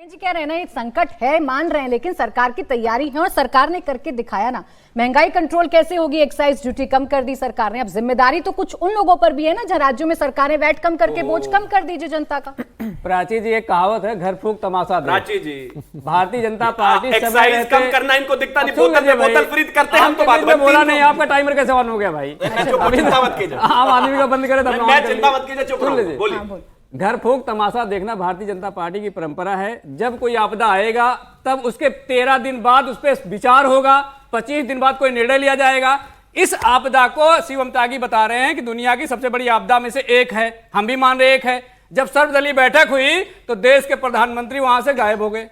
जी कह रहे हैं ना, ये संकट है, मान रहे हैं, लेकिन सरकार की तैयारी है और सरकार ने करके दिखाया ना। महंगाई कंट्रोल कैसे होगी? एक्साइज ड्यूटी कम कर दी सरकार ने। अब जिम्मेदारी तो कुछ उन लोगों पर भी है ना जहां राज्यों में सरकारें वैट कम करके बोझ कम कर दीजिए जनता का। प्राची जी, एक कहावत है, घर फूंक तमाशा दे। प्राची जी, भारतीय जनता पार्टी एक्साइज कम करना इनको दिखता नहीं, बोतल फ्री करते हैं, हम तो बात बोला नहीं। आपका टाइमर कैसे ऑन हो गया भाई? चिंता मत कीजिए, आम आदमी का बंद करे तब मैं चिंता मत कीजिए, चुप रहो, बोलिए। घर फूंक तमाशा देखना भारतीय जनता पार्टी की परंपरा है। जब कोई आपदा आएगा तब उसके 13 दिन बाद उस पर विचार होगा, 25 दिन बाद कोई निर्णय लिया जाएगा। इस आपदा को शिवम त्यागी बता रहे हैं कि दुनिया की सबसे बड़ी आपदा में से एक है, हम भी मान रहे एक है। जब सर्वदलीय बैठक हुई तो देश के प्रधानमंत्री वहां से गायब हो गए।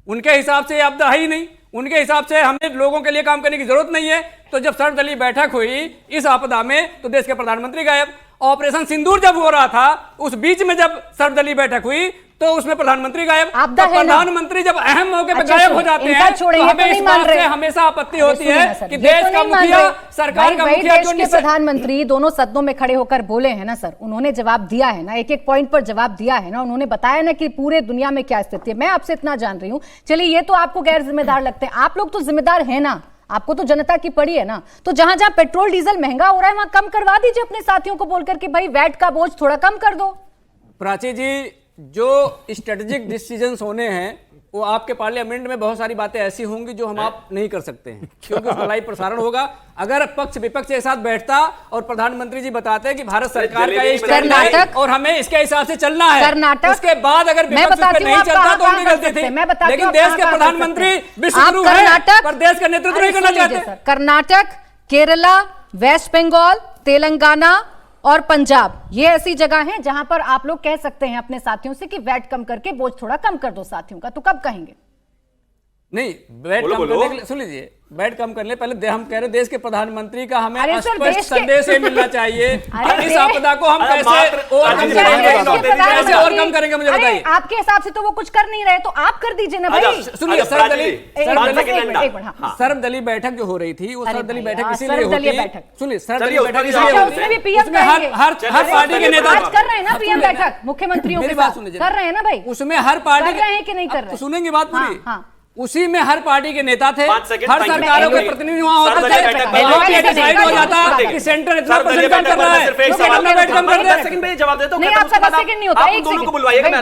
उनके हिसाब से आपदा है ही नहीं, उनके हिसाब से हमें लोगों के लिए काम करने की जरूरत नहीं है। तो जब सर्वदलीय बैठक हुई इस आपदा में तो देश के प्रधानमंत्री गायब। ऑपरेशन सिंदूर जब हो रहा था उस बीच में जब सर्वदलीय बैठक हुई तो उसमें प्रधानमंत्री गायब। तो प्रधानमंत्री जब अहम मौके पर गायब हो जाते हैं तो हमें इस बात से हमेशा आपत्ति होती है कि देश का मुखिया, सरकार का मुखिया क्यों नहीं। प्रधानमंत्री दोनों सदनों में खड़े होकर बोले हैं ना सर, उन्होंने जवाब दिया है ना, एक एक पॉइंट पर जवाब दिया है ना, उन्होंने बताया ना कि पूरे दुनिया में क्या स्थिति है। मैं आपसे इतना जान रही हूँ, चलिए ये तो आपको गैर जिम्मेदार लगते हैं, आप लोग तो जिम्मेदार है ना, आपको तो जनता की पड़ी है ना। तो जहां जहां पेट्रोल डीजल महंगा हो रहा है वहां कम करवा दीजिए अपने साथियों को बोलकर कि भाई वैट का बोझ थोड़ा कम कर दो। प्राची जी, जो स्ट्रेटेजिक डिसीजंस होने हैं वो आपके पार्लियामेंट में बहुत सारी बातें ऐसी होंगी जो हम आप नहीं कर सकते हैं, क्योंकि उसका लाइव प्रसारण होगा। अगर पक्ष विपक्ष एक साथ बैठता और प्रधानमंत्री जी बताते हैं कि भारत सरकार का ये स्टैंड है और हमें इसके हिसाब से चलना है, कर्नाटक उसके बाद अगर विपक्ष पे नहीं चलता तो उनकी गलती थी। लेकिन देश के प्रधानमंत्री विश्वगुरु हैं पर देश का नेतृत्व नहीं करना चाहते। कर्नाटक, केरला, वेस्ट बंगाल, तेलंगाना और पंजाब, ये ऐसी जगह हैं जहां पर आप लोग कह सकते हैं अपने साथियों से कि वैट कम करके बोझ थोड़ा कम कर दो साथियों का। तो कब कहेंगे? नहीं, वैट कम करने के लिए सुन लीजिए, वैट कम करने पहले हम कह रहे देश के प्रधानमंत्री का हमें स्पष्ट संदेश मिलना चाहिए। इस आपदा को हम कैसे और कम करेंगे मुझे बताइए। आपके हिसाब से तो वो कुछ कर नहीं रहे, तो आप कर दीजिए ना भाई। सुनिए, सर्वदलीय बैठक जो हो रही थी वो सर्वदलीय बैठक इसीलिए होती, सुनिए सर्वदलीय बैठक इसलिए हर पार्टी के नेता कर रहे हैं ना पीएम बैठक, मुख्यमंत्रियों के साथ कर रहे हैं ना भाई, उसमें हर पार्टी कर रहे हैं कि नहीं कर रहे? सुनेंगे बात पूरी। उसी में हर पार्टी के नेता थे, हर सरकारों के प्रतिनिधि वहां होते थे। डिसाइड हो जाता कि सेंटर इतना परसेंट कम कर रहा है, जवाब देता हूं। नहीं, आपका 10 सेकंड नहीं होता, एक दोनों को बुलवाइएगा।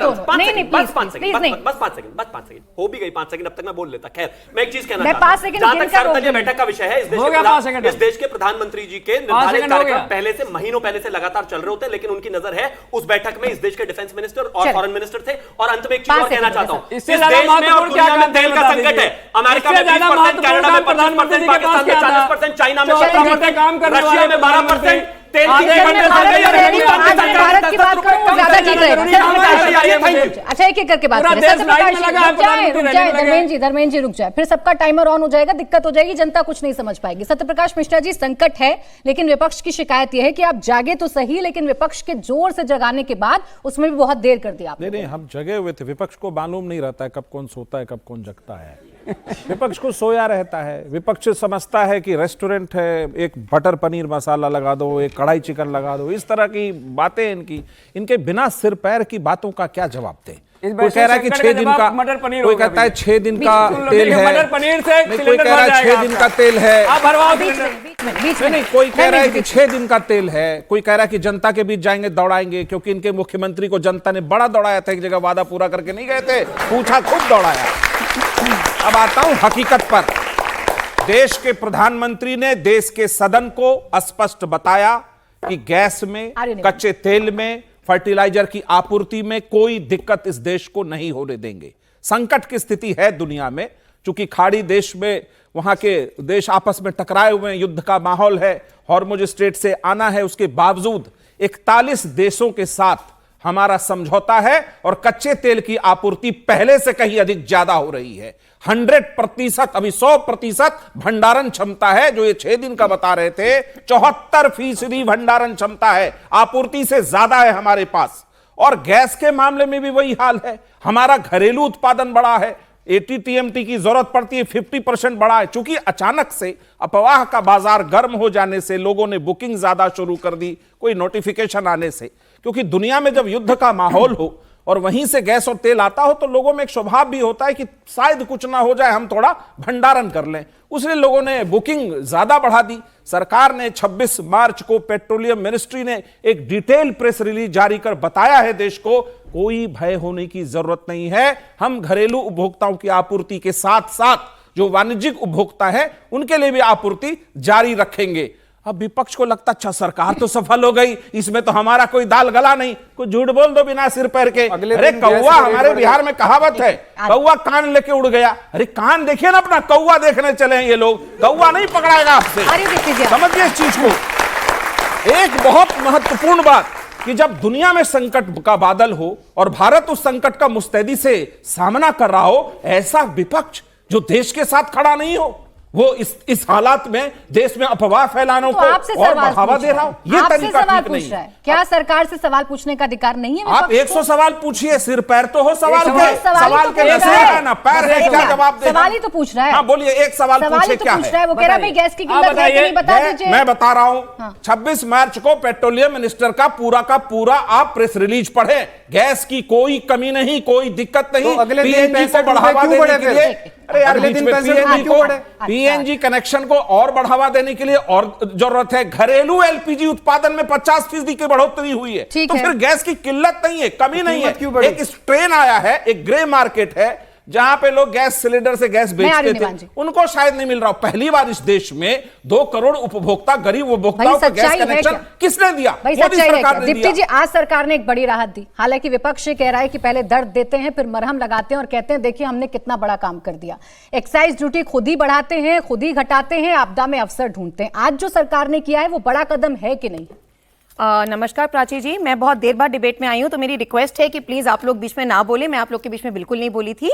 बस 5 सेकंड, हो भी गई 5 सेकंड, अब तक मैं बोल लेता। खैर, मैं एक चीज कहना चाहता हूं, 5 सेकंड जहां तक सर्वदलीय बैठक का विषय है, इस देश के प्रधानमंत्री जी के निर्धारित कार्यक्रम पहले से, महीनों पहले से लगातार चल रहे होते हैं, लेकिन उनकी नजर है उस बैठक में इस देश के डिफेंस मिनिस्टर और फॉरेन मिनिस्टर थे। और अंत में एक चीज और कहना चाहता हूं, इस देश में और दुनिया में तेल का संकट है। अमेरिका में 20%, कनाडा में 25%, पाकिस्तान में 40%, चाइना में 17%, रशिया में 12%, तेल की भारत की बात करूं ज्यादा ठीक रहेगा। अच्छा, एक एक करके बात करें। धर्मेंद्र जी रुक जाए, फिर सबका टाइमर ऑन हो जाएगा, दिक्कत हो जाएगी, जनता कुछ नहीं समझ पाएगी। सत्यप्रकाश मिश्रा जी, संकट है लेकिन विपक्ष की शिकायत यह है कि आप जागे तो सही, लेकिन विपक्ष के जोर से जगाने के बाद उसमें भी बहुत देर कर दिया आपने। नहीं, हम जगे हुए थे। विपक्ष को मालूम नहीं रहता है कब कौन सोता है कब कौन जगता है। विपक्ष को सोया रहता है। विपक्ष समझता है कि रेस्टोरेंट है, एक बटर पनीर मसाला लगा दो, एक कढ़ाई चिकन लगा दो, इस तरह की बातें इनके बिना सिर पैर की बातों का क्या जवाब दें। कोई कह रहा है कि 6 दिन का मटर पनीर, कोई कहता है 6 दिन का तेल है, मटर पनीर से कोई कह रहा है 6 दिन का तेल है, नहीं कोई कह रहा है कि 6 दिन का तेल है, कोई कह रहा है कि जनता के बीच जाएंगे दौड़ाएंगे, क्योंकि इनके मुख्यमंत्री को जनता ने बड़ा दौड़ाया था, एक जगह वादा पूरा करके नहीं गए थे, पूछा खुद दौड़ाया। अब आता हूं हकीकत पर। देश के प्रधानमंत्री ने देश के सदन को स्पष्ट बताया कि गैस में, कच्चे तेल में, फर्टिलाइजर की आपूर्ति में कोई दिक्कत इस देश को नहीं होने देंगे। संकट की स्थिति है दुनिया में, चूंकि खाड़ी देश में वहां के देश आपस में टकराए हुए हैं, युद्ध का माहौल है, हॉर्मुज स्ट्रेट से आना है, उसके बावजूद 41 देशों के साथ हमारा समझौता है और कच्चे तेल की आपूर्ति पहले से कहीं अधिक ज्यादा हो रही है। 100%, अभी 100% भंडारण क्षमता है। जो ये 6 दिन का बता रहे थे, 74% भंडारण क्षमता है, आपूर्ति से ज्यादा है हमारे पास। और गैस के मामले में भी वही हाल है। हमारा घरेलू उत्पादन बड़ा है, 80 TMT की जरूरत पड़ती है, 50% बढ़ा है। चूंकि अचानक से अफवाह का बाजार गर्म हो जाने से लोगों ने बुकिंग ज्यादा शुरू कर दी, कोई नोटिफिकेशन आने से, क्योंकि दुनिया में जब युद्ध का माहौल हो और वहीं से गैस और तेल आता हो तो लोगों में एक स्वभाव भी होता है कि शायद कुछ ना हो जाए, हम थोड़ा भंडारण कर लें। उसलिए लोगों ने बुकिंग ज्यादा बढ़ा दी। सरकार ने 26 मार्च को पेट्रोलियम मिनिस्ट्री ने एक डिटेल प्रेस रिलीज जारी कर बताया है देश को, कोई भय होने की जरूरत नहीं है। हम घरेलू उपभोक्ताओं की आपूर्ति के साथ साथ जो वाणिज्यिक उपभोक्ता है उनके लिए भी आपूर्ति जारी रखेंगे। अब विपक्ष को लगता अच्छा सरकार तो सफल हो गई, इसमें तो हमारा कोई दाल गला नहीं, कोई झूठ बोल दो बिना सिर पैर के। अरे कौवा, हमारे बिहार में कहावत है, कौवा कान लेके उड़ गया। अरे कान देखिए ना अपना, कौवा देखने चले हैं ये लोग, कौवा नहीं पकड़ाएगा आपसे। समझिए इस चीज को। एक बहुत महत्वपूर्ण बात कि जब दुनिया में संकट का बादल हो और भारत उस संकट का मुस्तैदी से सामना कर रहा हो, ऐसा विपक्ष जो देश के साथ खड़ा नहीं हो, वो इस हालात में देश में अफवाह फैलाने को और बढ़ावा दे रहा हो, ये तरीका ठीक नहीं है। क्या सरकार से सवाल पूछने का अधिकार नहीं है? आप 100 सवाल पूछिए, सिर पैर तो हो सवाल के, सवाल के है ना पैर है, क्या जवाब दे? सवाल ही तो पूछ रहा है। हाँ बोलिए, एक सवाल पूछे क्या है? वो कह रहा है गैस की कीमत नहीं बता दीजिए। मैं बता रहा हूँ, 26 मार्च को पेट्रोलियम मिनिस्टर का पूरा आप प्रेस रिलीज पढ़े। गैस की कोई कमी नहीं, कोई दिक्कत नहीं, पीएनजी को बढ़ावा देने के लिए, अरे यार पीएनजी कनेक्शन को और बढ़ावा देने के लिए और जरूरत है। घरेलू एलपीजी उत्पादन में 50% की बढ़ोतरी हुई है, तो फिर गैस की किल्लत नहीं है, कमी नहीं है। एक स्ट्रेन आया है, एक ग्रे मार्केट है जहां पे लोग गैस सिलेंडर से गैस बेचते थे, उनको शायद नहीं मिल रहा। पहली बार इस देश में 2 करोड़ उपभोक्ता, गरीब उपभोक्ताओं को गैस कनेक्शन किसने दिया? मोदी सरकार ने दिया। दीप्ति जी, आज सरकार ने एक बड़ी राहत दी। हालांकि विपक्ष ये कह रहा है कि पहले दर्द देते हैं फिर मरहम लगाते हैं और कहते हैं देखिए हमने कितना बड़ा काम कर दिया। एक्साइज ड्यूटी खुद ही बढ़ाते हैं, खुद ही घटाते हैं, आपदा में अवसर ढूंढते हैं। आज जो सरकार ने किया है वो बड़ा कदम है कि नहीं? नमस्कार प्राची जी, मैं बहुत देर बाद डिबेट में आई हूं, तो मेरी रिक्वेस्ट है कि प्लीज आप लोग बीच में ना बोले। मैं आप लोग के बीच में बिल्कुल नहीं बोली थी।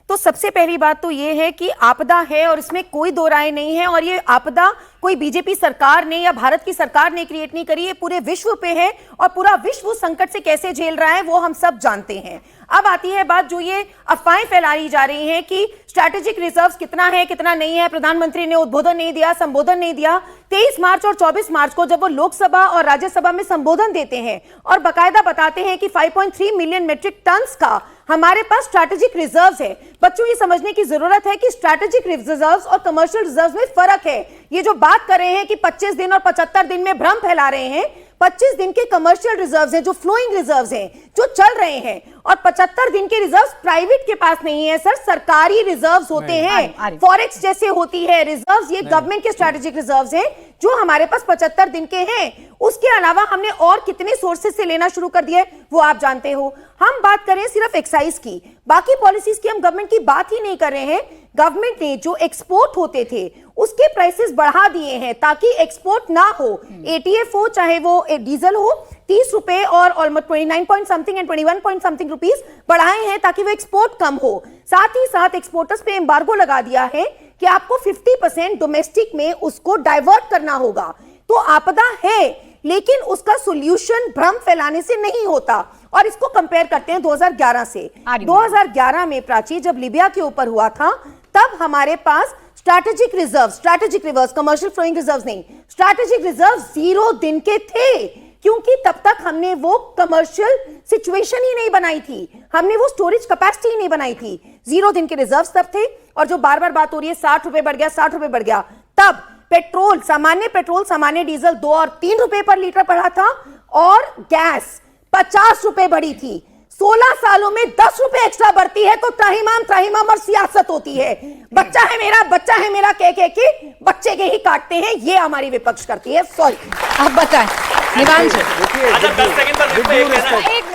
तो सबसे पहली बात तो ये है कि आपदा है और इसमें कोई दो राय नहीं है, और ये आपदा कोई बीजेपी सरकार ने या भारत की सरकार ने क्रिएट नहीं करी है, पूरे विश्व पे है और पूरा विश्व संकट से कैसे झेल रहा है वो हम सब जानते हैं। अब आती है बात जो ये अफवाहें फैलाई जा रही हैं कि स्ट्रैटेजिक रिजर्व्स कितना है कितना नहीं है। प्रधानमंत्री ने उद्बोधन नहीं दिया, संबोधन नहीं दिया। 23 मार्च और 24 मार्च को जब वो लोकसभा और राज्यसभा में संबोधन देते हैं और बाकायदा बताते हैं कि 5.3 मिलियन मेट्रिक टन्स का हमारे पास स्ट्रैटेजिक रिजर्व्स है। बच्चों ये समझने की जरूरत है कि स्ट्रैटेजिक रिजर्व्स और कमर्शियल रिजर्व्स में फर्क है। ये जो बात कर रहे हैं कि 25 दिन और 75 दिन में भ्रम फैला रहे हैं, 25 दिन के कमर्शियल रिजर्व्स हैं जो फ्लोइंग रिजर्व्स हैं जो चल रहे हैं, और 75 दिन के रिजर्व्स प्राइवेट के पास नहीं है सर, सरकारी रिजर्व्स होते हैं, फॉरेक्स जैसे होती है रिजर्व्स। ये गवर्नमेंट के स्ट्रैटेजिक रिजर्व्स हैं जो हमारे पास 75 दिन के हैं। उसके अलावा हमने और कितने सोर्सेज से लेना शुरू कर दिया है वो आप जानते हो। हम बात करें सिर्फ एक्साइज की, बाकी पॉलिसीज की हम गवर्नमेंट की बात ही नहीं कर रहे हैं। गवर्नमेंट ने जो एक्सपोर्ट होते थे उसके प्राइसेस बढ़ा दिए हैं ताकि एक्सपोर्ट ना हो। एटीएफ हो चाहे वो डीजल हो, 30 रुपए और almost 29 point something and 21 point something rupees बढ़ाए हैं ताकि वो एक्सपोर्ट कम हो। साथ ही साथ एक्सपोर्टर्स पे एम्बार्गो लगा दिया है कि आपको 50% डोमेस्टिक में उसको डाइवर्ट करना होगा। तो आपदा है लेकिन उसका सॉल्यूशन भ्रम फैलाने से नहीं होता। और इसको कंपेयर करते हैं 2011 से। 2011 में प्राची जब लीबिया के ऊपर हुआ था तब हमारे पास strategic reserves, commercial flowing reserves नहीं, स्ट्रैटेजिक रिजर्व्स 0 दिन के थे, क्योंकि तब तक हमने वो कमर्शियल सिचुएशन ही नहीं बनाई थी, हमने वो स्टोरेज कैपेसिटी ही नहीं बनाई थी। 0 दिन के रिजर्व्स तब थे। और जो बार बार बात हो रही है 60 रुपए बढ़ गया, 60 रुपए बढ़ गया, तब पेट्रोल, सामान्य डीजल 2 और 3 रुपए पर लीटर बढ़ा था और गैस 50 रुपए बढ़ी थी। 16 सालों में 10 रुपए एक्स्ट्रा बढ़ती है तो त्राहिमाम और सियासत होती है। बच्चा है मेरा कह के बच्चे के ही काटते हैं, ये हमारी विपक्ष करती है। सॉरी, आप बताएं निवांश। अच्छा 10 सेकंड पर